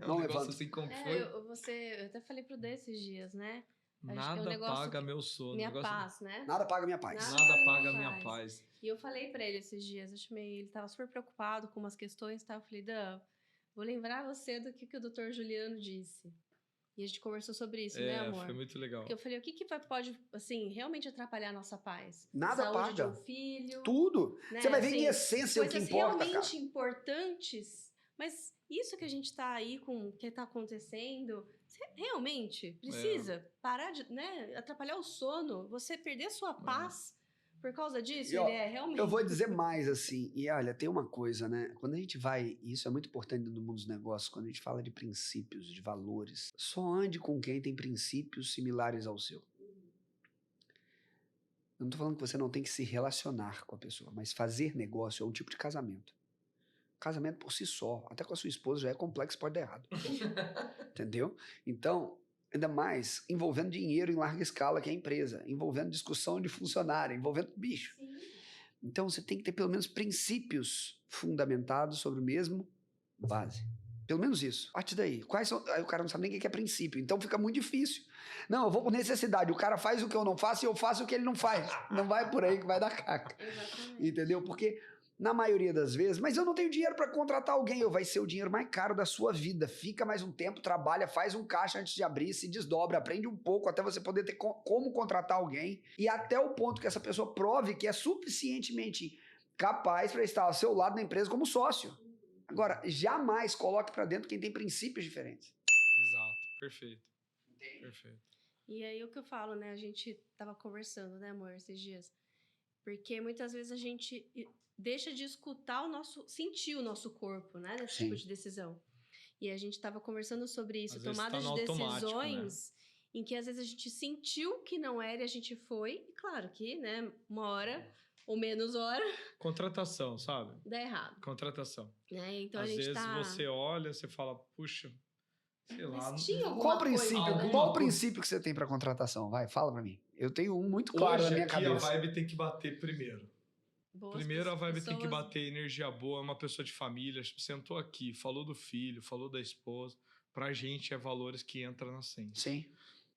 Não levanto. Assim como foi? Eu até falei pro D esses dias, né? Nada paga meu sono. Minha paz, né? Nada paga minha paz. Nada paga minha paz. E eu falei pra ele esses dias, ele tava super preocupado com umas questões, tá? Eu falei, Dan, vou lembrar você do que o Dr. Juliano disse. E a gente conversou sobre isso, né, amor? Foi muito legal. Porque eu falei, o que pode, assim, realmente atrapalhar a nossa paz? Nada Saúde paga. de um filho. Tudo. Né? Você vai ver assim, em essência o que importa, realmente cara. importantes, mas isso que a gente tá aí com, que tá acontecendo, você realmente precisa parar de, né, atrapalhar o sono, você perder sua paz por causa disso, E, ó, ele é realmente... Eu vou dizer mais assim, e olha, tem uma coisa, né? Quando a gente vai, e isso é muito importante no mundo dos negócios, quando a gente fala de princípios, de valores, só ande com quem tem princípios similares ao seu. Eu não tô falando que você não tem que se relacionar com a pessoa, mas fazer negócio é um tipo de casamento. Casamento por si só, até com a sua esposa já é complexo, pode dar errado. Entendeu? Então, ainda mais envolvendo dinheiro em larga escala, que é a empresa, envolvendo discussão de funcionário, envolvendo bicho. Sim. Então, você tem que ter pelo menos princípios fundamentados sobre o mesmo base. Pelo menos isso. A partir daí. Aí o cara não sabe nem o que é princípio. Então fica muito difícil. Não, eu vou por necessidade. O cara faz o que eu não faço e eu faço o que ele não faz. Não vai por aí que vai dar caca. Exatamente. Entendeu? Porque, na maioria das vezes, mas eu não tenho dinheiro para contratar alguém. Vai ser o dinheiro mais caro da sua vida. Fica mais um tempo, trabalha, faz um caixa antes de abrir, se desdobra, aprende um pouco até você poder ter como contratar alguém. E até o ponto que essa pessoa prove que é suficientemente capaz para estar ao seu lado na empresa como sócio. Agora, jamais coloque para dentro quem tem princípios diferentes. Exato, perfeito. Entende? Perfeito. E aí o que eu falo, né? A gente tava conversando, né, amor, esses dias. Porque muitas vezes a gente deixa de escutar sentir o nosso corpo, né? Nesse Sim. tipo de decisão. E a gente tava conversando sobre isso, Às vezes tomada tá no de automático, decisões em que às vezes a gente sentiu que não era e a gente foi. E claro que, né, uma hora ou menos hora Contratação, sabe? dá errado. Contratação. Né? Então Às a gente vezes tá... você olha, você fala, puxa, sei lá. Mas tinha alguma Qual o coisa, né? princípio que você tem para contratação? Vai, fala para mim. Eu tenho um muito claro Hoje na minha aqui cabeça. a vibe tem que bater primeiro. Boas Primeiro a vibe tem que pessoas- bater energia boa, é uma pessoa de família, sentou aqui, falou do filho, falou da esposa. Pra gente é valores que entram na senha. Sim.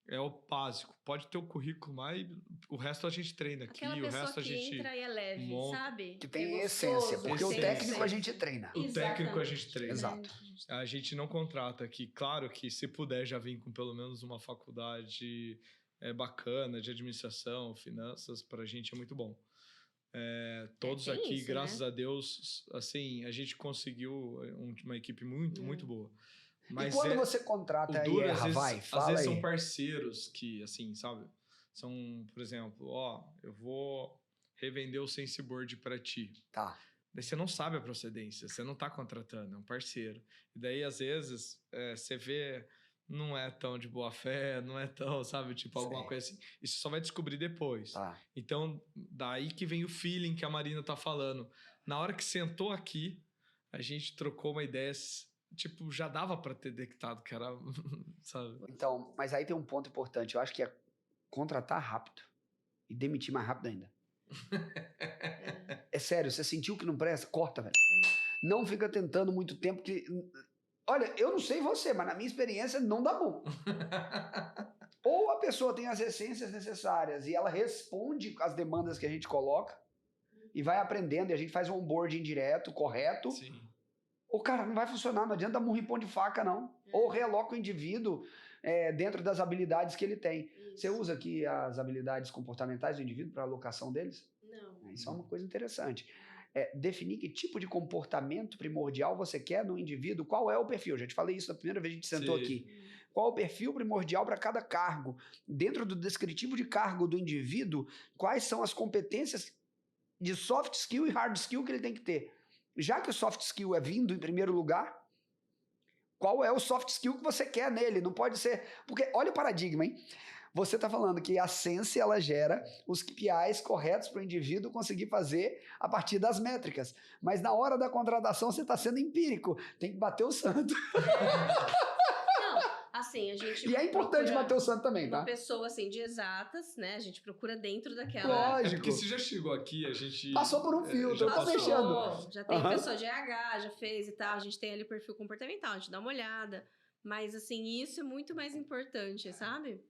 É o básico. Pode ter o currículo, mas o resto a gente treina aqui, Aquela o pessoa resto a que gente entra e é leve, monta. sabe? Que tem é essência, gostoso, porque o essência. técnico a gente treina. O técnico a gente treina. Exato. A gente não contrata aqui. Claro que se puder já vir com pelo menos uma faculdade bacana de administração, finanças, pra gente é muito bom. Todos tem aqui, isso, graças né? a Deus, assim, a gente conseguiu uma equipe muito boa. E quando você contrata e duro, erra, vai, às fala vezes aí. são parceiros que, assim, sabe? São, por exemplo, eu vou revender o Sensiboard pra ti. Tá. Daí você não sabe a procedência, você não tá contratando, é um parceiro. E daí, às vezes, você vê, não é tão de boa fé, não é tão, sabe, tipo, alguma Sei. coisa assim. Isso só vai descobrir depois. Tá. Então, daí que vem o feeling que a Marina tá falando. Na hora que sentou aqui, a gente trocou uma ideia, tipo, já dava pra ter detectado que era, sabe? Então, mas aí tem um ponto importante. Eu acho que é contratar rápido e demitir mais rápido ainda. É sério, você sentiu que não presta? Corta, velho. Não fica tentando muito tempo que... Olha, eu não sei você, mas na minha experiência não dá bom. Ou a pessoa tem as essências necessárias e ela responde às demandas que a gente coloca e vai aprendendo e a gente faz um onboarding direto, correto. Sim. Ou, cara, não vai funcionar, não adianta dar murro em pão de faca, não. Ou realoca o indivíduo dentro das habilidades que ele tem. Isso. Você usa aqui as habilidades comportamentais do indivíduo para alocação deles? Não. Isso é uma coisa interessante. Definir que tipo de comportamento primordial você quer no indivíduo, qual é o perfil. Já te falei isso na primeira vez que a gente sentou Sim. aqui. Qual é o perfil primordial para cada cargo? Dentro do descritivo de cargo do indivíduo, quais são as competências de soft skill e hard skill que ele tem que ter? Já que o soft skill é vindo em primeiro lugar, qual é o soft skill que você quer nele? Não pode ser... Porque olha o paradigma, hein? Você está falando que a Sense, ela gera os KPIs corretos para o indivíduo conseguir fazer a partir das métricas. Mas na hora da contratação você está sendo empírico. Tem que bater o santo. Não, assim, a gente E é importante procura bater o santo também, uma tá? pessoa, assim, de exatas, né? A gente procura dentro daquela... Lógico. É porque você já chegou aqui, a gente... Passou por um filtro, já tá passou. mexendo. Já tem Aham. pessoa de RH, já fez e tal. A gente tem ali o perfil comportamental, a gente dá uma olhada. Mas, assim, isso é muito mais importante, sabe?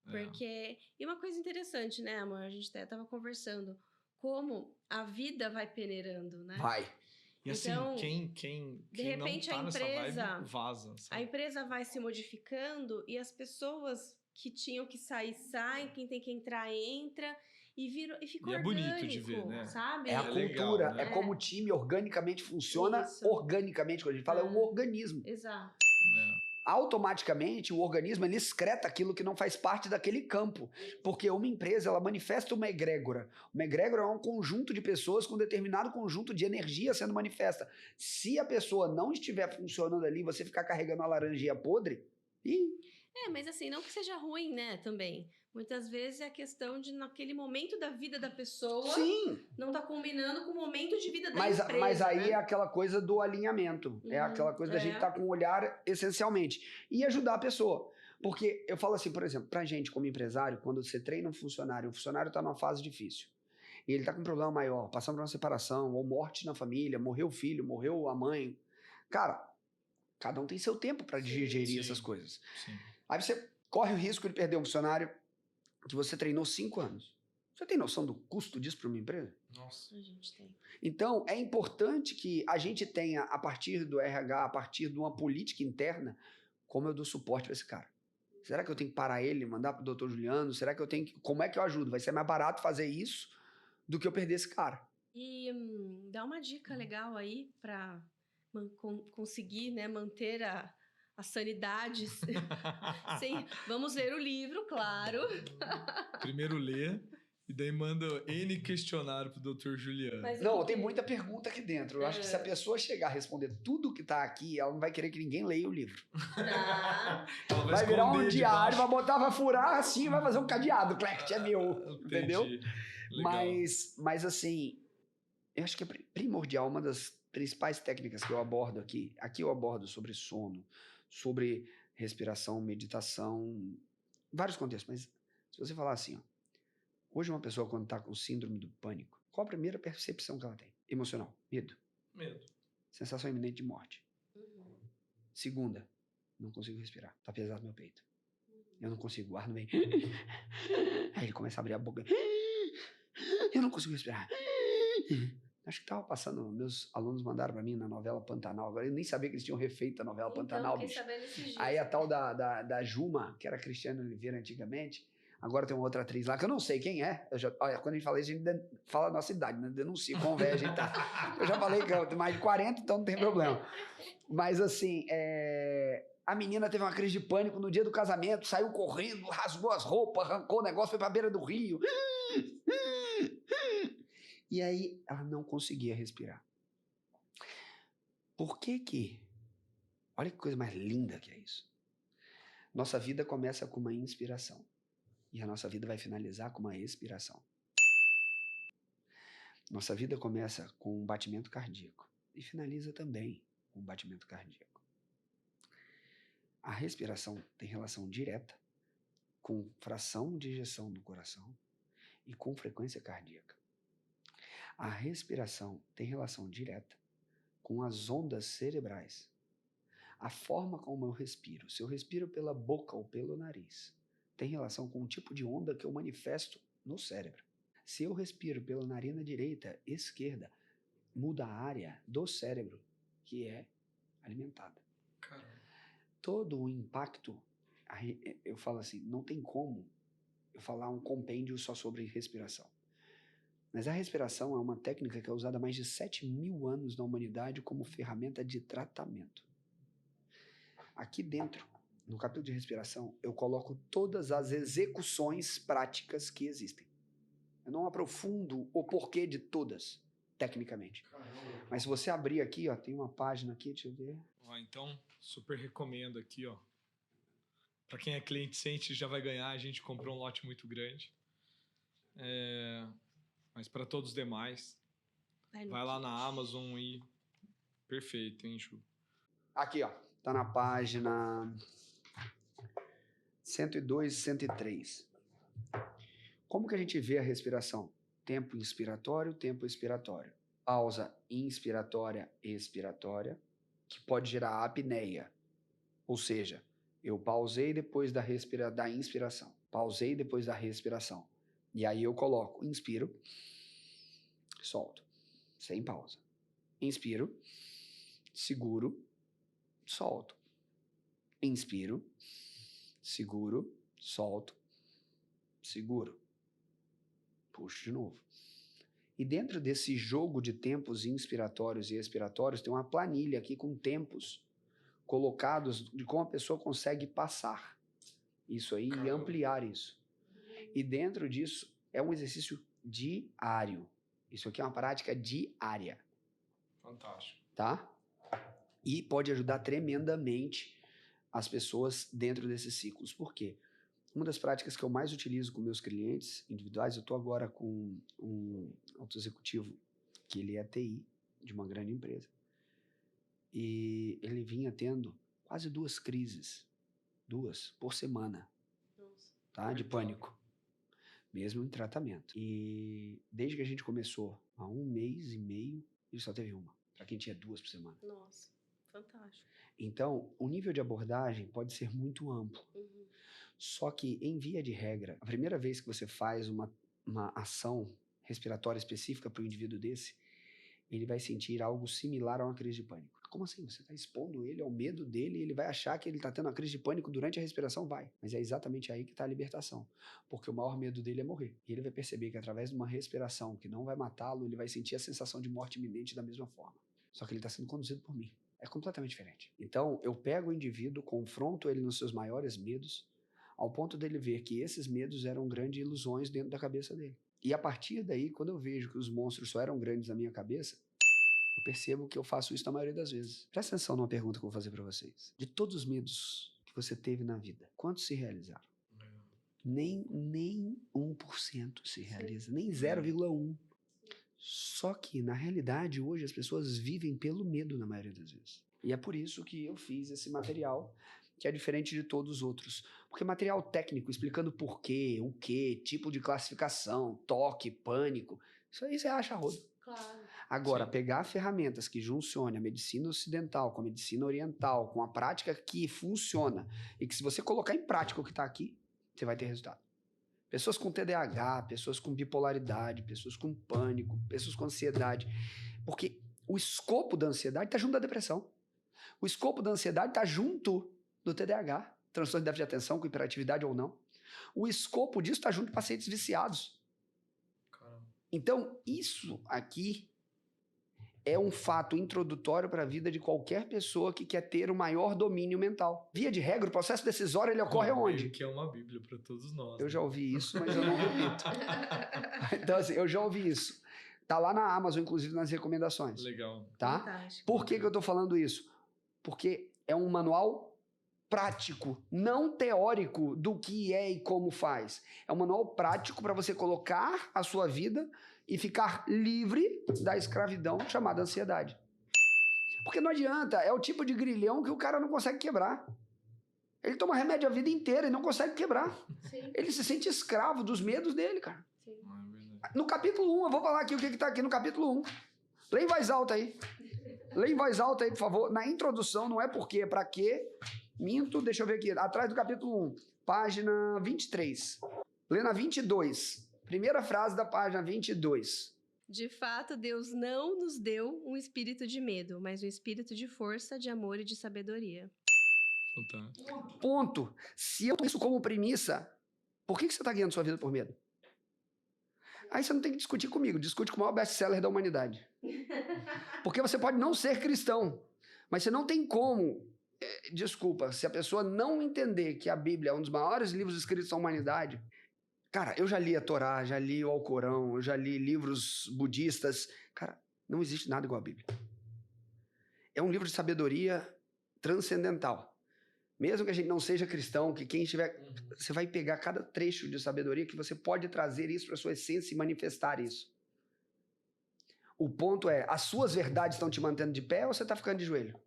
Porque... E uma coisa interessante, né, amor? A gente até tava conversando. Como a vida vai peneirando, né? Vai. E assim, Então, quem de repente, não tá a nessa empresa- vibe, vaza, A sabe? empresa vai se modificando e as pessoas que tinham que sair, saem. Quem tem que entrar, entra. E fica E é orgânico, bonito de ver, né? sabe? É a É legal, cultura, né? é como o time organicamente funciona, Isso. organicamente, quando a gente fala, é um organismo. Exato. Automaticamente o organismo ele excreta aquilo que não faz parte daquele campo, porque uma empresa ela manifesta uma egrégora. Uma egrégora é um conjunto de pessoas com determinado conjunto de energia sendo manifesta. Se a pessoa não estiver funcionando ali, você ficar carregando a laranjinha podre, Mas assim, não que seja ruim, né, também. Muitas vezes é a questão de, naquele momento da vida da pessoa, sim, não tá combinando com o momento de vida da mas empresa, aí né? é aquela coisa do alinhamento, é aquela coisa da gente estar com o olhar essencialmente e ajudar a pessoa. Porque eu falo assim, por exemplo, pra gente como empresário, quando você treina um funcionário, o funcionário tá numa fase difícil, e ele tá com um problema maior, passando por uma separação, ou morte na família, morreu o filho, morreu a mãe. Cara, Cada um tem seu tempo para digerir sim. essas coisas. Sim. Aí você corre o risco de perder um funcionário que você treinou 5 anos. Você tem noção do custo disso para uma empresa? Nossa. A gente tem. Então, é importante que a gente tenha, a partir do RH, a partir de uma política interna, como eu dou suporte para esse cara. Será que eu tenho que parar ele, mandar para o Dr. Juliano? Será que eu tenho que... Como é que eu ajudo? Vai ser mais barato fazer isso do que eu perder esse cara. E dá uma dica legal aí para conseguir, né, manter a sanidade. Vamos ler o livro, claro. Primeiro lê e daí manda N questionário pro Dr. Juliano. Não, tem muita pergunta aqui dentro. Eu acho que se a pessoa chegar a responder tudo que tá aqui, ela não vai querer que ninguém leia o livro. Não. Vai virar um diário, vai botar, vai furar assim, vai fazer um cadeado. Clact, é meu. Entendeu? Mas assim, eu acho que é primordial, uma das principais técnicas que eu abordo aqui eu abordo sobre sono, sobre respiração, meditação, vários contextos, mas se você falar assim, ó, hoje uma pessoa quando está com síndrome do pânico, qual a primeira percepção que ela tem? Emocional, medo. Sensação iminente de morte. Segunda, não consigo respirar, tá pesado meu peito. Eu não consigo, o ar não vem. Aí ele começa a abrir a boca. Eu não consigo respirar. Acho que tava passando, meus alunos mandaram pra mim na novela Pantanal. Agora eu nem sabia que eles tinham refeito a novela Pantanal, bicho. Aí a tal da Juma, que era Cristiana Oliveira antigamente, agora tem uma outra atriz lá, que eu não sei quem é. Olha, quando a gente fala isso, a gente fala a nossa idade, né? Denuncia, com velho a gente tá. Eu já falei que eu tenho mais de 40, então não tem problema. Mas assim, a menina teve uma crise de pânico no dia do casamento, saiu correndo, rasgou as roupas, arrancou o negócio, foi pra beira do rio. E aí ela não conseguia respirar. Por que? Olha que coisa mais linda que é isso. Nossa vida começa com uma inspiração. E a nossa vida vai finalizar com uma expiração. Nossa vida começa com um batimento cardíaco. E finaliza também com um batimento cardíaco. A respiração tem relação direta com fração de ejeção no coração e com frequência cardíaca. A respiração tem relação direta com as ondas cerebrais. A forma como eu respiro, se eu respiro pela boca ou pelo nariz, tem relação com o tipo de onda que eu manifesto no cérebro. Se eu respiro pela narina direita, esquerda, muda a área do cérebro que é alimentada. Caramba. Todo o impacto, eu falo assim, não tem como eu falar um compêndio só sobre respiração. Mas a respiração é uma técnica que é usada há mais de 7.000 anos na humanidade como ferramenta de tratamento. Aqui dentro, no capítulo de respiração, eu coloco todas as execuções práticas que existem. Eu não aprofundo o porquê de todas, tecnicamente. Caramba. Mas se você abrir aqui, ó, tem uma página aqui, deixa eu ver. Então, super recomendo aqui, ó. Para quem é cliente Sente já vai ganhar, a gente comprou um lote muito grande. Mas para todos os demais, vai lá na Amazon e... Perfeito, hein, Ju? Aqui, ó. Tá na página 102 e 103. Como que a gente vê a respiração? Tempo inspiratório, tempo expiratório. Pausa inspiratória e expiratória, que pode gerar apneia. Ou seja, eu pausei depois da inspiração. Pausei depois da respiração. E aí eu coloco, inspiro, solto, sem pausa. Inspiro, seguro, solto. Inspiro, seguro, solto, seguro. Puxo de novo. E dentro desse jogo de tempos inspiratórios e expiratórios, tem uma planilha aqui com tempos colocados de como a pessoa consegue passar isso aí e ampliar isso. E dentro disso é um exercício diário. Isso aqui é uma prática diária. Fantástico. Tá? E pode ajudar tremendamente as pessoas dentro desses ciclos. Por quê? Uma das práticas que eu mais utilizo com meus clientes individuais, eu estou agora com um alto executivo que ele é TI de uma grande empresa. E ele vinha tendo quase 2 crises, 2 por semana, tá? De pânico, mesmo em tratamento. E desde que a gente começou, há 1 mês e meio, ele só teve uma, para quem tinha 2 por semana. Nossa, Fantástico. Então, o nível de abordagem pode ser muito amplo. Uhum. Só que, em via de regra, a primeira vez que você faz uma ação respiratória específica para o indivíduo desse, ele vai sentir algo similar a uma crise de pânico. Como assim? Você está expondo ele ao medo dele e ele vai achar que ele está tendo uma crise de pânico durante a respiração? Vai. Mas é exatamente aí que está a libertação. Porque o maior medo dele é morrer. E ele vai perceber que através de uma respiração que não vai matá-lo, ele vai sentir a sensação de morte iminente da mesma forma. Só que ele está sendo conduzido por mim. É completamente diferente. Então, eu pego o indivíduo, confronto ele nos seus maiores medos, ao ponto dele ver que esses medos eram grandes ilusões dentro da cabeça dele. E a partir daí, quando eu vejo que os monstros só eram grandes na minha cabeça, eu percebo que eu faço isso na maioria das vezes. Presta atenção numa pergunta que eu vou fazer para vocês. De todos os medos que você teve na vida, quantos se realizaram? Nem 1% se realiza, nem 0,1%. Só que, na realidade, hoje as pessoas vivem pelo medo na maioria das vezes. E é por isso que eu fiz esse material, que é diferente de todos os outros. Porque material técnico, explicando porquê, o quê, tipo de classificação, toque, pânico, isso aí você acha rodo. Claro. Agora, Sim. pegar ferramentas que juncionem a medicina ocidental com a medicina oriental, com a prática que funciona, e que se você colocar em prática o que está aqui, você vai ter resultado. Pessoas com TDAH, pessoas com bipolaridade, pessoas com pânico, pessoas com ansiedade. Porque o escopo da ansiedade está junto da depressão. O escopo da ansiedade está junto do TDAH, transtorno de déficit de atenção, com hiperatividade ou não. O escopo disso está junto de pacientes viciados. Caramba. Então, isso aqui é um fato introdutório para a vida de qualquer pessoa que quer ter o maior domínio mental. Via de regra, o processo decisório ele ocorre onde? Que é uma bíblia para todos nós. Eu né? já ouvi isso, mas eu não repito. Então, assim, eu já ouvi isso. Tá lá na Amazon, inclusive, nas recomendações. Legal. Tá? Fantástico. Por que eu tô falando isso? Porque é um manual prático, não teórico do que é e como faz. É um manual prático para você colocar a sua vida e ficar livre da escravidão chamada ansiedade. Porque não adianta, é o tipo de grilhão que o cara não consegue quebrar. Ele toma remédio a vida inteira e não consegue quebrar. Sim, Ele se sente escravo dos medos dele, cara. sim. Ah, é verdade. No capítulo 1, eu vou falar aqui o que está aqui no capítulo 1. Lê em voz alta aí. Lê em voz alta aí, por favor. Na introdução, não é porquê, é pra quê. Minto, deixa eu ver aqui. Atrás do capítulo 1, página 23. Lê na 22. Primeira frase da página 22. De fato, Deus não nos deu um espírito de medo, mas um espírito de força, de amor e de sabedoria. Fantástico. Ponto. Se eu tenho isso como premissa, por que você está guiando sua vida por medo? Aí você não tem que discutir comigo. Discute com o maior best-seller da humanidade. Porque você pode não ser cristão, mas você não tem como... Desculpa, se a pessoa não entender que a Bíblia é um dos maiores livros escritos da humanidade... Cara, eu já li a Torá, já li o Alcorão, eu já li livros budistas. Cara, não existe nada igual a Bíblia. É um livro de sabedoria transcendental. Mesmo que a gente não seja cristão, que quem estiver... Você vai pegar cada trecho de sabedoria que você pode trazer isso para a sua essência e manifestar isso. O ponto é, as suas verdades estão te mantendo de pé ou você está ficando de joelho?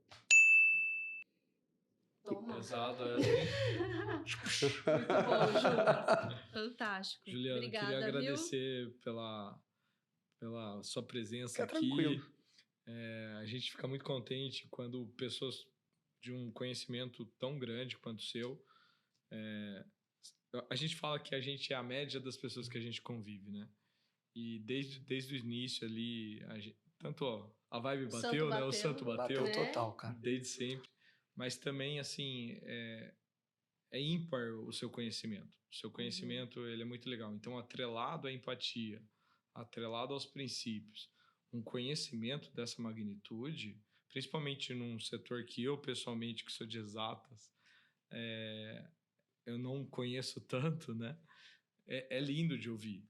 Toma. Pesado Muito bom, Ju. Fantástico. Juliana, Obrigada, queria viu? agradecer pela sua presença Fica aqui. tranquilo. A gente fica muito contente quando pessoas de um conhecimento tão grande quanto o seu... a gente fala que a gente é a média das pessoas que a gente convive, né? E desde o início ali, tanto a vibe O bateu, santo né? O bateu. santo bateu. Né? Total, cara. Desde sempre. Mas também, assim, é ímpar o seu conhecimento. O seu conhecimento, ele é muito legal. Então, atrelado à empatia, atrelado aos princípios, um conhecimento dessa magnitude, principalmente num setor que eu, pessoalmente, que sou de exatas, eu não conheço tanto, né? É lindo de ouvir.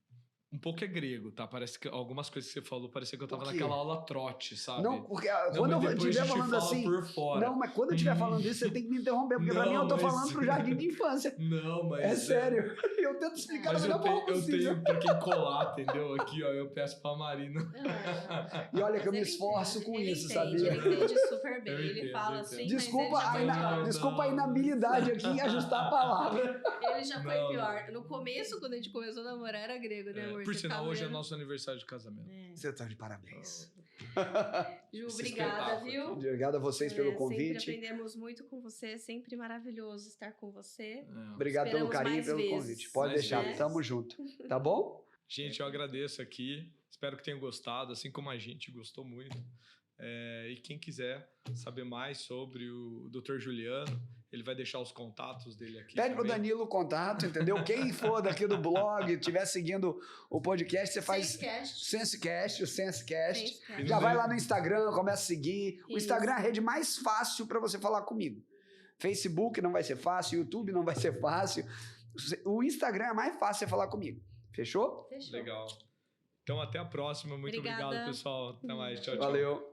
Um pouco é grego, tá? Parece que algumas coisas que você falou, parecia que eu tava Por quê? naquela aula trote, sabe? Não, porque Não, quando mas eu depois estiver a gente falando fala assim... por fora. Não, mas quando eu estiver falando isso, você tem que me interromper, porque pra Não, mim eu tô mas- falando pro jardim de infância. Não, mas... É sério. Eu tento explicar da Mas melhor forma eu possível. tenho pra quem colar, entendeu? Aqui, ó, eu peço pra Marina. E olha que eu Mas me ele esforço entende, com ele isso, entende, sabia? Ele entende super bem. Eu Ele entendo, fala eu assim, entendo. Desculpa, mas ele já a foi desculpa a inabilidade aqui em ajustar a palavra. pior. Ele já foi Não. pior. No começo, quando a gente começou a namorar, era grego, né, amor? Por Você sinal, ficava hoje é olhando. nosso aniversário de casamento. É. Você tá de parabéns. Ju, Esse obrigada, espetáculo viu? Obrigado a vocês pelo convite. Sempre aprendemos muito com você, sempre maravilhoso estar com você. Obrigado pelo Esperamos carinho e mais pelo vezes. convite. Pode Mais deixar, vezes. tamo junto. Tá bom? Gente, eu agradeço aqui. Espero que tenham gostado, assim como a gente gostou muito. E quem quiser saber mais sobre o Dr. Juliano, ele vai deixar os contatos dele aqui. Pede pro também. Danilo o contato, entendeu? Quem for daqui do blog, estiver seguindo o podcast, você faz Sensecast. o Sensecast. Sensecast. Já vai lá no Instagram, começa a seguir. O Isso. Instagram é a rede mais fácil para você falar comigo. Facebook não vai ser fácil, YouTube não vai ser fácil. O Instagram é mais fácil você falar comigo. Fechou? Fechou. Legal. Então, até a próxima. Muito Obrigada. obrigado, pessoal. Até mais. Tchau, tchau. Valeu.